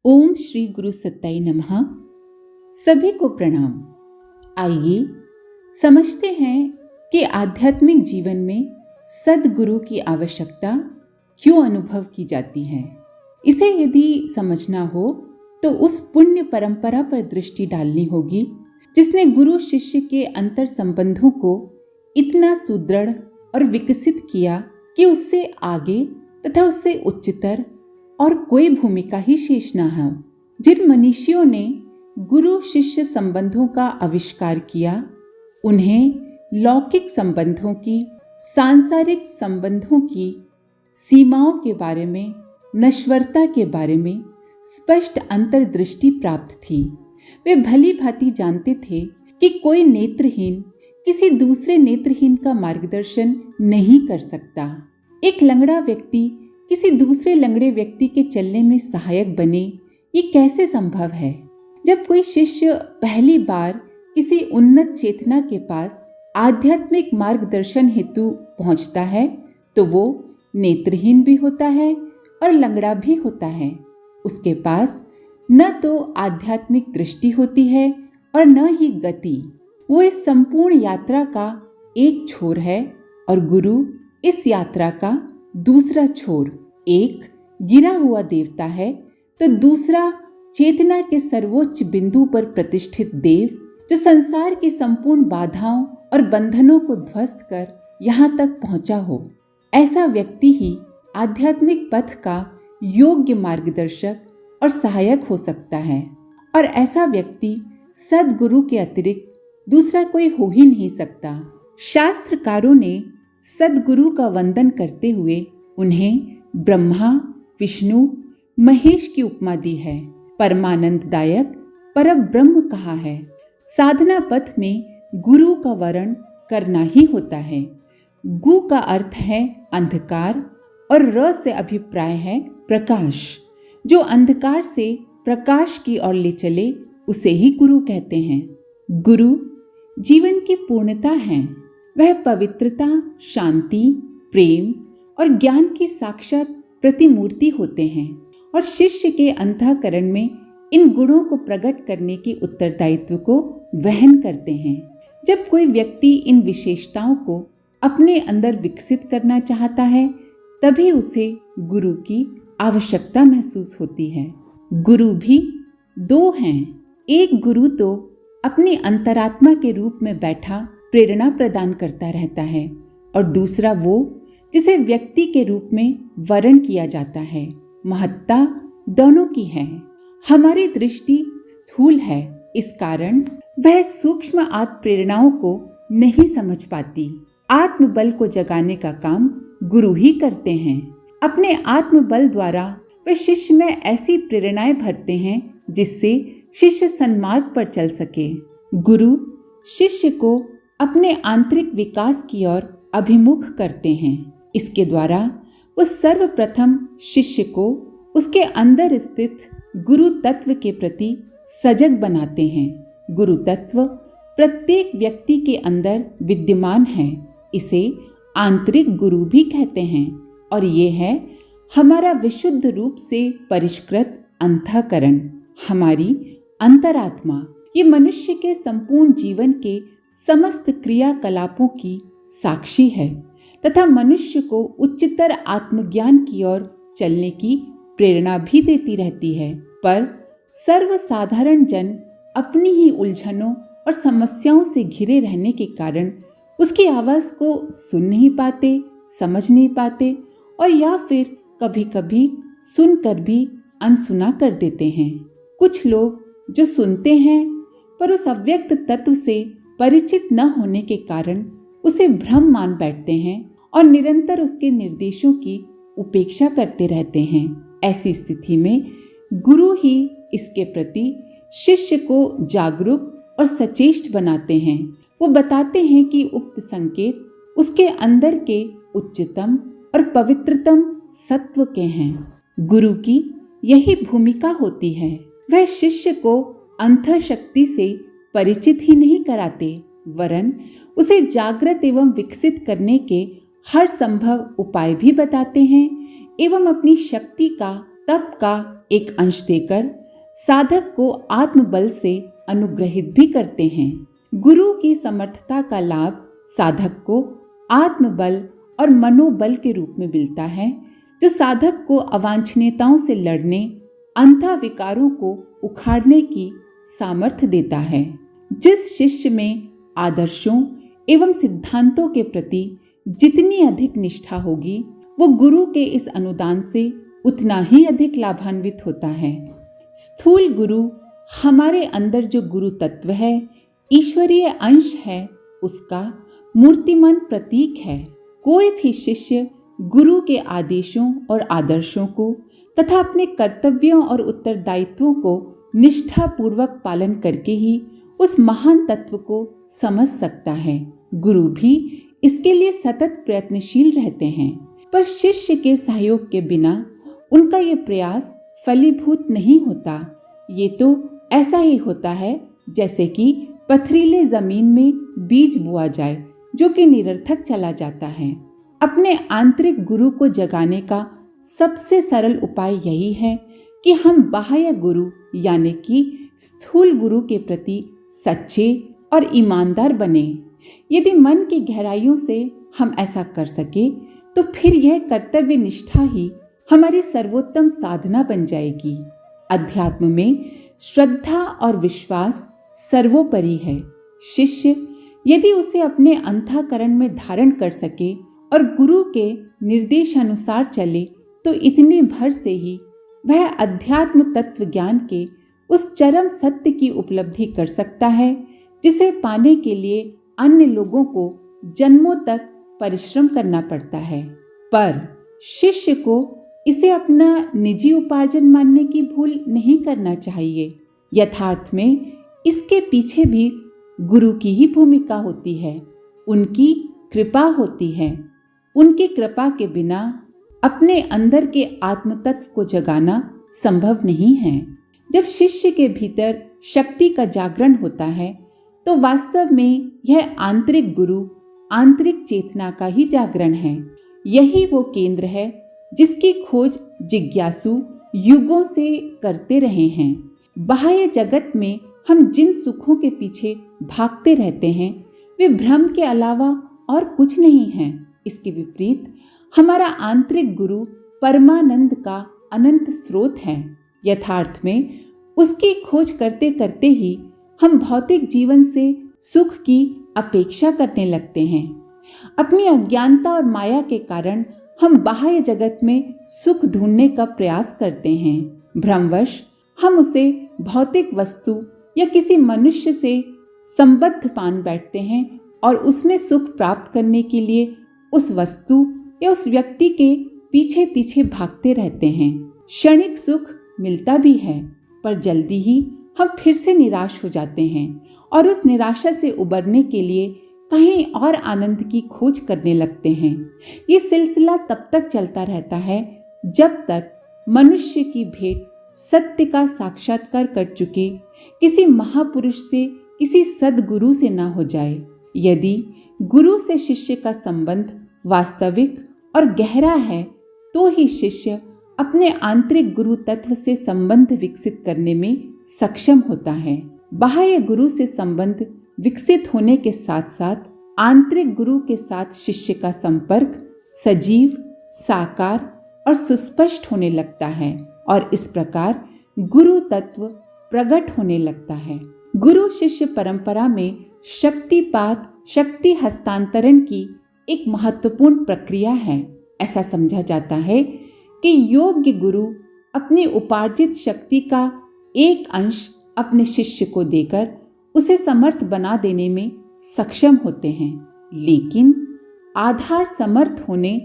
ओम श्री गुरु सत्ताई नमः। सभी को प्रणाम। आइए समझते हैं कि आध्यात्मिक जीवन में सद्गुरु की आवश्यकता क्यों अनुभव की जाती है। इसे यदि समझना हो तो उस पुण्य परंपरा पर दृष्टि डालनी होगी जिसने गुरु शिष्य के अंतर संबंधों को इतना सुदृढ़ और विकसित किया कि उससे आगे तथा उससे उच्चतर और कोई भूमिका ही शेष न हो। जिन मनीषियों ने गुरु शिष्य संबंधों का आविष्कार किया, उन्हें लौकिक संबंधों की, सांसारिक संबंधों की सीमाओं के बारे में, नश्वरता के बारे में स्पष्ट अंतर्दृष्टि प्राप्त थी। वे भली भांति जानते थे कि कोई नेत्रहीन किसी दूसरे नेत्रहीन का मार्गदर्शन नहीं कर सकता। एक लंगड़ा व्यक्ति किसी दूसरे लंगड़े व्यक्ति के चलने में सहायक बने, ये कैसे संभव है? जब कोई शिष्य पहली बार किसी उन्नत चेतना के पास आध्यात्मिक मार्गदर्शन हेतु पहुंचता है तो वो नेत्रहीन भी होता है और लंगड़ा भी होता है। उसके पास न तो आध्यात्मिक दृष्टि होती है और न ही गति। वो इस संपूर्ण यात्रा का एक छोर है और गुरु इस यात्रा का दूसरा छोर। एक गिरा हुआ देवता है तो दूसरा चेतना के सर्वोच्च बिंदु पर प्रतिष्ठित देव, जो संसार की संपूर्ण बाधाओं और बंधनों को ध्वस्त कर यहाँ तक पहुंचा हो। ऐसा व्यक्ति ही आध्यात्मिक पथ का योग्य मार्गदर्शक और सहायक हो सकता है, और ऐसा व्यक्ति सद्गुरु के अतिरिक्त दूसरा कोई हो ही नहीं सकता। शास्त्रकारों ने सद्गुरु का वंदन करते हुए उन्हें ब्रह्मा, विष्णु, महेश की उपमा दी है। परमानंददायक परब्रह्म कहा है। साधना पथ में गुरु का वरण करना ही होता है। गु का अर्थ है अंधकार और र से अभिप्राय है प्रकाश। जो अंधकार से प्रकाश की ओर ले चले उसे ही गुरु कहते हैं। गुरु जीवन की पूर्णता है। वह पवित्रता, शांति, प्रेम और ज्ञान की साक्षात प्रतिमूर्ति होते हैं और शिष्य के अंतःकरण में इन गुणों को प्रकट करने के उत्तरदायित्व को वहन करते हैं। जब कोई व्यक्ति इन विशेषताओं को अपने अंदर विकसित करना चाहता है तभी उसे गुरु की आवश्यकता महसूस होती है। गुरु भी दो हैं। एक गुरु तो अपनी अंतरात्मा के रूप में बैठा प्रेरणा प्रदान करता रहता है और दूसरा वो जिसे व्यक्ति के रूप में वरण किया जाता है। महत्ता दोनों की है। हमारी दृष्टि स्थूल है, इस कारण वह सूक्ष्म आत्म प्रेरणाओं को नहीं समझ पाती। आत्मबल को जगाने का काम गुरु ही करते हैं। अपने आत्मबल द्वारा वे शिष्य में ऐसी प्रेरणाएं भरते हैं जिससे शिष्य सन्मार्ग पर चल सके। गुरु शिष्य को अपने आंतरिक विकास की ओर अभिमुख करते हैं। इसके द्वारा वो सर्वप्रथम शिष्य को उसके अंदर स्थित गुरु तत्व के प्रति सजग बनाते हैं। गुरु तत्व प्रत्येक व्यक्ति के अंदर विद्यमान है। इसे आंतरिक गुरु भी कहते हैं और ये है हमारा विशुद्ध रूप से परिष्कृत अंतःकरण, हमारी अंतरात्मा। ये मनुष्य के संपूर्ण जीवन के समस्त क्रियाकलापों की साक्षी है तथा मनुष्य को उच्चतर आत्मज्ञान की ओर चलने की प्रेरणा भी देती रहती है। पर सर्वसाधारण जन अपनी ही उलझनों और समस्याओं से घिरे रहने के कारण उसकी आवाज को सुन नहीं पाते, समझ नहीं पाते और या फिर कभी कभी सुनकर भी अनसुना कर देते हैं। कुछ लोग जो सुनते हैं पर उस अव्यक्त तत्व से परिचित न होने के कारण उसे भ्रम मान बैठते हैं और निरंतर उसके निर्देशों की उपेक्षा करते रहते हैं। ऐसी स्थिति में गुरु ही इसके प्रति शिष्य को जागरूक और सचेष्ट बनाते हैं। वो बताते हैं कि उक्त संकेत उसके अंदर के उच्चतम और पवित्रतम सत्व के हैं। गुरु की यही भूमिका होती है। वह शिष्य को अंतःशक्ति से परिचित ही नहीं कराते वरन उसे जागृत एवं विकसित करने के हर संभव उपाय भी बताते हैं एवं अपनी शक्ति का, तप का एक अंश देकर साधक को आत्मबल से अनुग्रहित भी करते हैं। गुरु की समर्थता का लाभ साधक को आत्मबल और मनोबल के रूप में मिलता है, जो साधक को अवांछनीयताओं से लड़ने, अंतः विकारों को उखाड़ने की सामर्थ्य देता है। जिस शिष्य में आदर्शों एवं सिद्धांतों के प्रति जितनी अधिक निष्ठा होगी, वो गुरु के इस अनुदान से उतना ही अधिक लाभान्वित होता है। स्थूल गुरु हमारे अंदर जो गुरु तत्व है, ईश्वरीय अंश है, उसका मूर्तिमान प्रतीक है। कोई भी शिष्य गुरु के आदेशों और आदर्शों को तथा अपने कर्तव्यों और उत्तरदायित्वों को निष्ठापूर्वक पालन करके ही उस महान तत्व को समझ सकता है। गुरु भी इसके लिए सतत प्रयत्नशील रहते हैं, पर शिष्य के सहयोग के बिना उनका ये प्रयास फलीभूत नहीं होता। ये तो ऐसा ही होता है जैसे कि पथरीले जमीन में बीज बोआ जाए, जो कि निरर्थक चला जाता है। अपने आंतरिक गुरु को जगाने का सबसे सरल उपाय यही है कि हम बाह्य गुरु यानी कि स्थूल गुरु के प्रति सच्चे और ईमानदार बने। यदि मन की गहराइयों से हम ऐसा कर सके तो फिर यह कर्तव्य निष्ठा ही हमारी सर्वोत्तम साधना बन जाएगी। अध्यात्म में श्रद्धा और विश्वास सर्वोपरि है। शिष्य यदि उसे अपने अंतःकरण में धारण कर सके और गुरु के निर्देशानुसार चले, तो इतने भर से ही वह अध्यात्म तत्व ज्ञान के उस चरम सत्य की उपलब्धि कर सकता है, जिसे पाने के लिए अन्य लोगों को जन्मों तक परिश्रम करना पड़ता है। पर शिष्य को इसे अपना निजी उपार्जन मानने की भूल नहीं करना चाहिए। यथार्थ में इसके पीछे भी गुरु की ही भूमिका होती है, उनकी कृपा होती है। उनकी कृपा के बिना अपने अंदर के आत्मतत्व को जगाना संभव नहीं है। जब शिष्य के भीतर शक्ति का जागरण होता है, तो वास्तव में यह आंतरिक गुरु, आंतरिक चेतना का ही जागरण है। यही वो केंद्र है जिसकी खोज जिज्ञासु युगों से करते रहे हैं। बाह्य जगत में हम जिन सुखों के पीछे भागते रहते हैं, वे भ्रम के अलावा और कुछ नहीं हैं। इसके विपरीत हमारा आंतरिक गुरु परमानंद का अनंत स्रोत है। यथार्थ में उसकी खोज करते करते ही हम भौतिक जीवन से सुख की अपेक्षा करने लगते हैं। अपनी अज्ञानता और माया के कारण हम बाह्य जगत में सुख ढूंढने का प्रयास करते हैं। भ्रमवश हम उसे भौतिक वस्तु या किसी मनुष्य से संबद्ध मान बैठते हैं और उसमें सुख प्राप्त करने के लिए उस वस्तु या उस व्यक्ति के पीछे पीछे भागते रहते हैं। क्षणिक सुख मिलता भी है, पर जल्दी ही हम फिर से निराश हो जाते हैं और उस निराशा से उबरने के लिए कहीं और आनंद की खोज करने लगते हैं। ये सिलसिला तब तक चलता रहता है जब तक मनुष्य की भेंट सत्य का साक्षात्कार कर चुके किसी महापुरुष से, किसी सद्गुरु से ना हो जाए। यदि गुरु से शिष्य का संबंध वास्तविक और गहरा है, तो ही शिष्य अपने आंतरिक गुरु तत्व से संबंध विकसित करने में सक्षम होता है। बाह्य गुरु से संबंध विकसित होने के साथ साथ आंतरिक गुरु के साथ शिष्य का संपर्क सजीव, साकार और सुस्पष्ट होने लगता है और इस प्रकार गुरु तत्व प्रकट होने लगता है। गुरु शिष्य परंपरा में शक्तिपात, शक्ति हस्तांतरण की एक महत्वपूर्ण प्रक्रिया है। ऐसा समझा जाता है कि योग्य गुरु अपनी उपार्जित शक्ति का एक अंश अपने शिष्य को देकर उसे समर्थ बना देने में सक्षम होते हैं, लेकिन आधार समर्थ होने,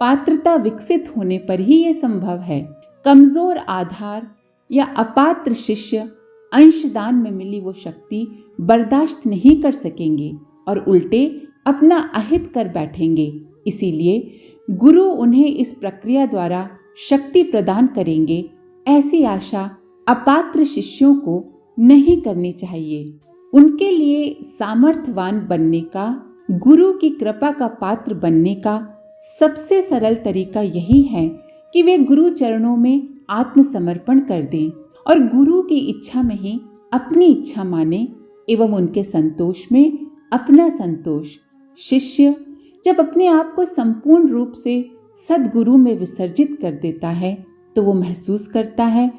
पात्रता विकसित होने पर ही यह संभव है। कमजोर आधार या अपात्र शिष्य अंशदान में मिली वो शक्ति बर्दाश्त नहीं कर सकेंगे और उल्टे अपना अहित कर बैठेंगे। इसीलिए गुरु उन्हें इस प्रक्रिया द्वारा शक्ति प्रदान करेंगे, ऐसी आशा अपात्र शिष्यों को नहीं करनी चाहिए। उनके लिए सामर्थ्यवान बनने का, गुरु की कृपा का पात्र बनने का सबसे सरल तरीका यही है कि वे गुरु चरणों में आत्मसमर्पण कर दें और गुरु की इच्छा में ही अपनी इच्छा माने एवं उनके संतोष में अपना संतोष। शिष्य जब अपने आप को संपूर्ण रूप से सद्गुरु में विसर्जित कर देता है तो वो महसूस करता है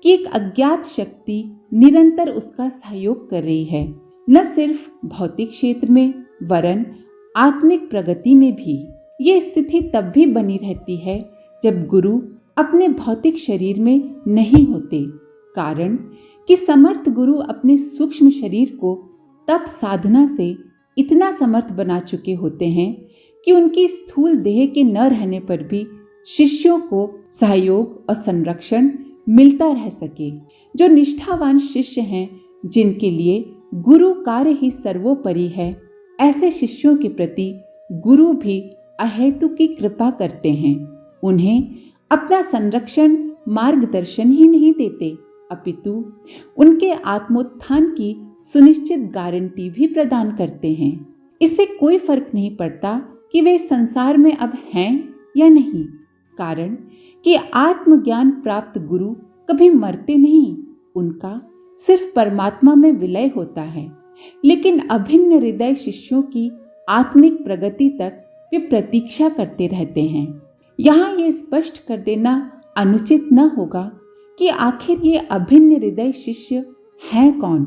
कि एक अज्ञात शक्ति निरंतर उसका सहयोग कर रही है, न सिर्फ भौतिक क्षेत्र में वरन आत्मिक प्रगति में भी। ये स्थिति तब भी बनी रहती है जब गुरु अपने भौतिक शरीर में नहीं होते, कारण कि समर्थ गुरु अपने सूक्ष्म शरीर को तप साधना से इतना समर्थ बना चुके होते हैं कि उनकी स्थूल देह के न रहने पर भी शिष्यों को सहयोग और संरक्षण मिलता रह सके। जो निष्ठावान शिष्य हैं, जिनके लिए गुरु कार्य ही सर्वोपरि है, ऐसे शिष्यों के प्रति गुरु भी अहेतु की कृपा करते हैं। उन्हें अपना संरक्षण मार्गदर्शन ही नहीं देते, अपितु उनके आत्मोत्थान की सुनिश्चित गारंटी भी प्रदान करते हैं। इससे कोई फर्क नहीं पड़ता कि वे संसार में अब हैं या नहीं, कारण कि आत्मज्ञान प्राप्त गुरु कभी मरते नहीं, उनका सिर्फ परमात्मा में विलय होता है। लेकिन अभिन्न हृदय शिष्यों की आत्मिक प्रगति तक वे प्रतीक्षा करते रहते हैं। यहाँ ये स्पष्ट कर देना अनुचित न होगा कि आखिर ये अभिन्न हृदय शिष्य हैं कौन।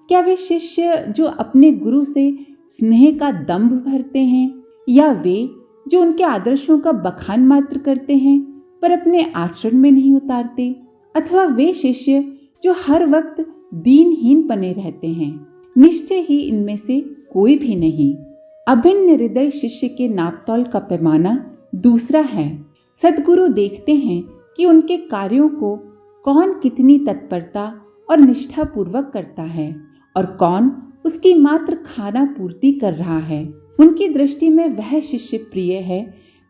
क्या वे शिष्य जो अपने गुरु से स्नेह का दंभ भरते हैं, या वे जो उनके आदर्शों का बखान मात्र करते हैं पर अपने आचरण में नहीं उतारते, अथवा वे शिष्य जो हर वक्त दीनहीन बने रहते हैं। निश्चय ही इनमें से कोई भी नहीं। अभिन्न हृदय शिष्य के नापतोल का पैमाना दूसरा है। सद्गुरु देखते हैं कि उनके कार्यों को कौन कितनी तत्परता और निष्ठा पूर्वक करता है और कौन उसकी मात्र खाना पूर्ति कर रहा है। उनकी दृष्टि में वह शिष्य प्रिय है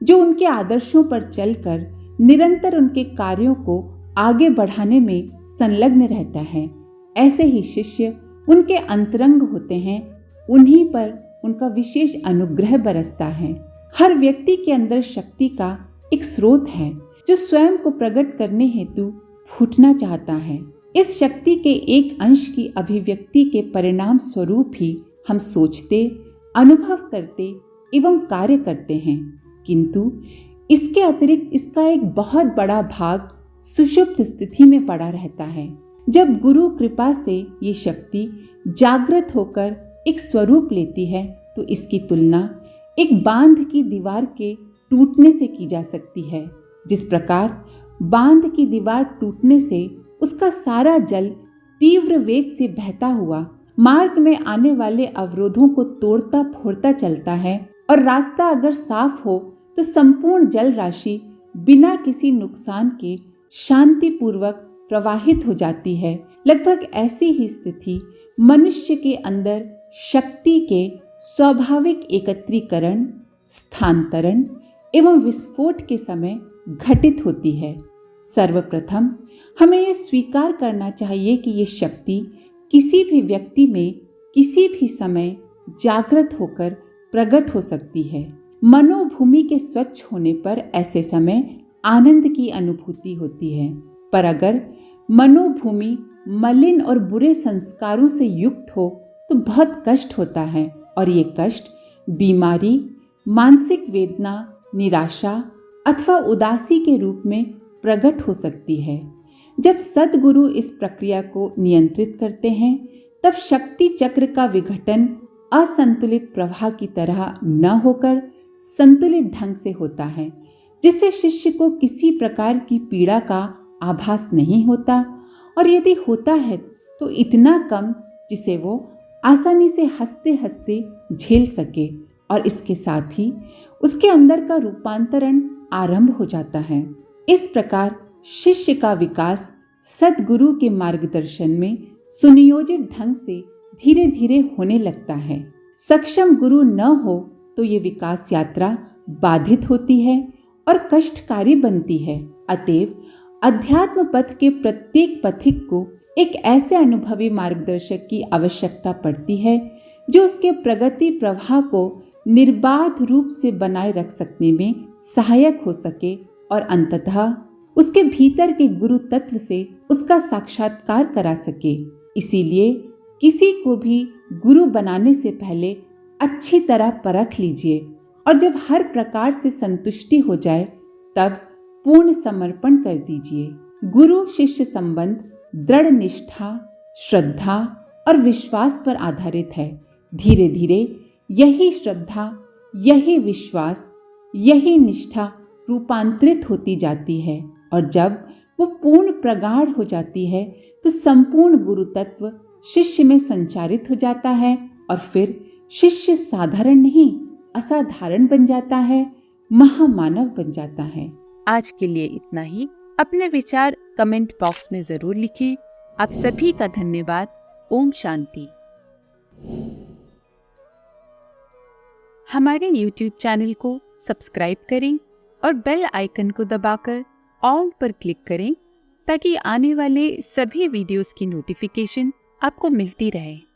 जो उनके आदर्शों पर चलकर निरंतर उनके कार्यों को आगे बढ़ाने में संलग्न रहता है। ऐसे ही शिष्य उनके अंतरंग होते हैं, उन्हीं पर उनका विशेष अनुग्रह बरसता है। हर व्यक्ति के अंदर शक्ति का एक स्रोत है जो स्वयं को प्रकट करने हेतु फूटना चाहता है। इस शक्ति के एक अंश की अभिव्यक्ति के परिणाम स्वरूप ही हम सोचते, अनुभव करते एवं कार्य करते हैं, किंतु इसके अतिरिक्त इसका एक बहुत बड़ा भाग सुषुप्त स्थिति में पड़ा रहता है। जब गुरु कृपा से ये शक्ति जागृत होकर एक स्वरूप लेती है तो इसकी तुलना एक बांध की दीवार के टूटने से की जा सकती है। जिस प्रकार बांध की दीवार टूटने से उसका सारा जल तीव्र वेग से बहता हुआ मार्ग में आने वाले अवरोधों को तोड़ता फोड़ता चलता है और रास्ता अगर साफ हो तो संपूर्ण जल राशि बिना किसी नुकसान के शांतिपूर्वक प्रवाहित हो जाती है, लगभग ऐसी ही स्थिति मनुष्य के अंदर शक्ति के स्वाभाविक एकत्रीकरण, स्थानांतरण एवं विस्फोट के समय घटित होती है। सर्वप्रथम हमें यह स्वीकार करना चाहिए कि ये शक्ति किसी भी व्यक्ति में किसी भी समय जागृत होकर प्रकट हो सकती है। मनोभूमि के स्वच्छ होने पर ऐसे समय आनंद की अनुभूति होती है, पर अगर मनोभूमि मलिन और बुरे संस्कारों से युक्त हो तो बहुत कष्ट होता है, और ये कष्ट बीमारी, मानसिक वेदना, निराशा अथवा उदासी के रूप में प्रकट हो सकती है। जब सद्गुरु इस प्रक्रिया को नियंत्रित करते हैं तब शक्ति चक्र का विघटन असंतुलित प्रवाह की तरह न होकर संतुलित ढंग से होता है, जिससे शिष्य को किसी प्रकार की पीड़ा का आभास नहीं होता, और यदि होता है तो इतना कम जिसे वो आसानी से हंसते हंसते झेल सके, और इसके साथ ही उसके अंदर का रूपांतरण आरंभ हो जाता है। इस प्रकार शिष्य का विकास सद्गुरु के मार्गदर्शन में सुनियोजित ढंग से धीरे धीरे होने लगता है। सक्षम गुरु न हो तो ये विकास यात्रा बाधित होती है और कष्टकारी बनती है। अतएव अध्यात्म पथ के प्रत्येक पथिक को एक ऐसे अनुभवी मार्गदर्शक की आवश्यकता पड़ती है जो उसके प्रगति प्रवाह को निर्बाध रूप से बनाए रख सकने में सहायक हो सके और अंततः उसके भीतर के गुरु तत्व से उसका साक्षात्कार करा सके। इसीलिए किसी को भी गुरु बनाने से पहले अच्छी तरह परख लीजिए और जब हर प्रकार से संतुष्टि हो जाए तब पूर्ण समर्पण कर दीजिए। गुरु शिष्य संबंध दृढ़ निष्ठा, श्रद्धा और विश्वास पर आधारित है। धीरे धीरे यही श्रद्धा, यही विश्वास, यही निष्ठा रूपांतरित होती जाती है और जब वो पूर्ण प्रगाढ़ हो जाती है तो संपूर्ण गुरु तत्व शिष्य में संचारित हो जाता है और फिर शिष्य साधारण नहीं, असाधारण बन जाता है, महामानव बन जाता है। आज के लिए इतना ही। अपने विचार कमेंट बॉक्स में जरूर लिखें। आप सभी का धन्यवाद। ओम शांति। हमारे YouTube चैनल को सब्सक्राइब करें और बेल आइकन को दबाकर ऑल पर क्लिक करें ताकि आने वाले सभी वीडियोस की नोटिफिकेशन आपको मिलती रहे।